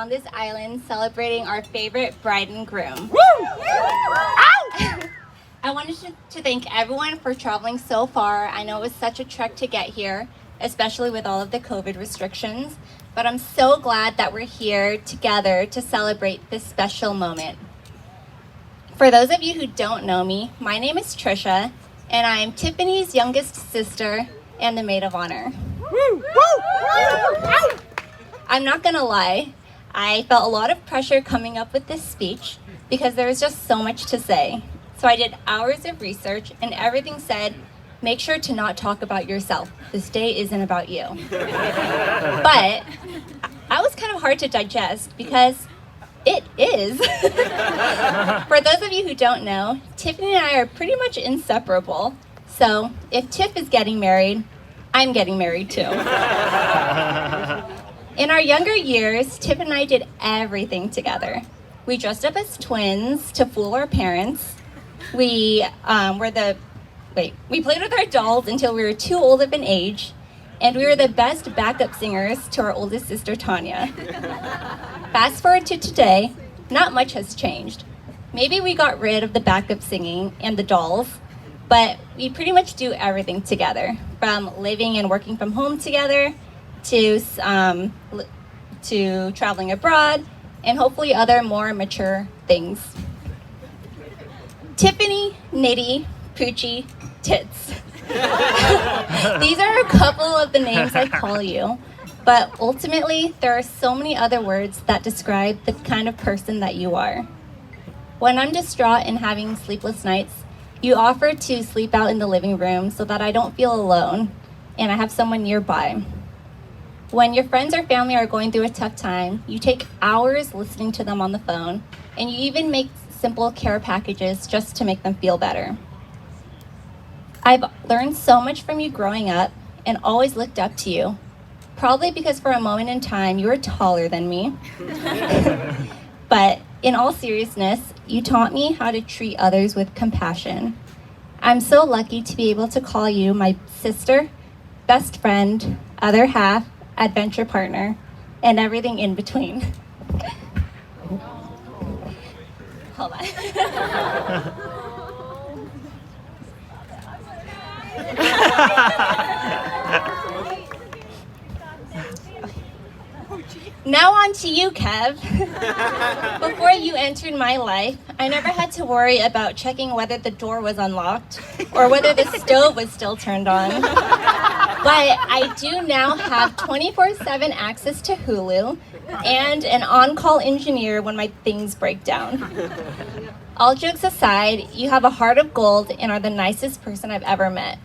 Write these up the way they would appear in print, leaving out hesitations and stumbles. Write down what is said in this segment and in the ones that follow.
on this island celebrating our favorite bride and groom. I wanted to thank everyone for traveling so far. I know it was such a trek to get here, especially with all of the COVID restrictions, but I'm so glad that we're here together to celebrate this special moment. For those of you who don't know me, my name is Trisha, and I am Tiffany's youngest sister and the maid of honor. I'm not gonna lie, I felt a lot of pressure coming up with this speech because there was just so much to say. So I did hours of research and everything said, make sure to not talk about yourself. This day isn't about you. But I was kind of hard to digest because it is. For those of you who don't know, Tiffany and I are pretty much inseparable. So if Tiff is getting married, I'm getting married too. In our younger years, Tiff and I did everything together. We dressed up as twins to fool our parents. We played with our dolls until we were too old of an age, and we were the best backup singers to our oldest sister, Tanya. Fast forward to today, not much has changed. Maybe we got rid of the backup singing and the dolls, but we pretty much do everything together, from living and working from home together, to traveling abroad, and hopefully other more mature things. Tiffany, Nitty, Poochie, Tits. These are a couple of the names I call you, but ultimately there are so many other words that describe the kind of person that you are. When I'm distraught and having sleepless nights, you offer to sleep out in the living room so that I don't feel alone and I have someone nearby. When your friends or family are going through a tough time, you take hours listening to them on the phone, and you even make simple care packages just to make them feel better. I've learned so much from you growing up and always looked up to you, probably because for a moment in time you were taller than me. But in all seriousness, you taught me how to treat others with compassion. I'm so lucky to be able to call you my sister, best friend, other half, adventure partner, and everything in between. Hold on. Now on to you, Kev. Before you entered my life, I never had to worry about checking whether the door was unlocked or whether the stove was still turned on. But I do now have 24/7 access to Hulu and an on-call engineer when my things break down. All jokes aside, you have a heart of gold and are the nicest person I've ever met.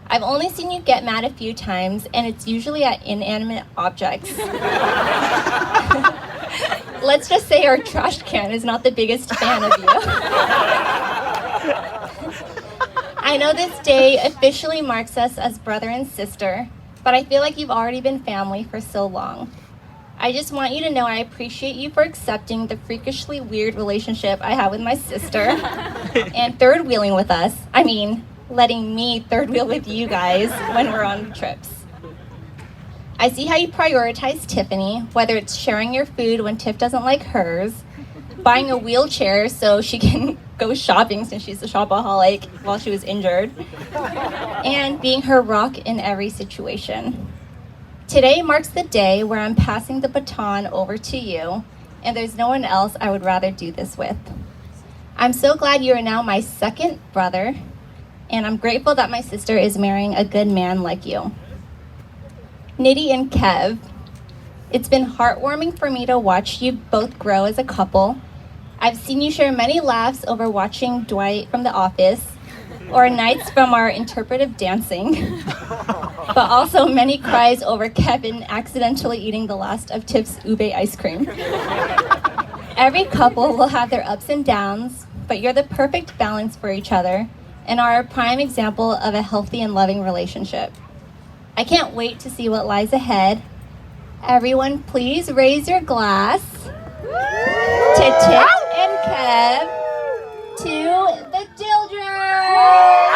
I've only seen you get mad a few times, and it's usually at inanimate objects. Let's just say our trash can is not the biggest fan of you. I know this day officially marks us as brother and sister, but I feel like you've already been family for so long. I just want you to know I appreciate you for accepting the freakishly weird relationship I have with my sister and third wheeling with us. I mean, letting me third wheel with you guys when we're on trips. I see how you prioritize Tiffany, whether it's sharing your food when Tiff doesn't like hers, buying a wheelchair so she can go shopping since she's a shopaholic while she was injured, and being her rock in every situation. Today marks the day where I'm passing the baton over to you, and there's no one else I would rather do this with. I'm so glad you are now my second brother, and I'm grateful that my sister is marrying a good man like you. Nitty and Kev, it's been heartwarming for me to watch you both grow as a couple. I've seen you share many laughs over watching Dwight from The Office, or nights from our interpretive dancing, but also many cries over Kevin accidentally eating the last of Tiff's ube ice cream. Every couple will have their ups and downs, but you're the perfect balance for each other and are a prime example of a healthy and loving relationship. I can't wait to see what lies ahead. Everyone, please raise your glass to Tiff and Kev, to the Dildrers!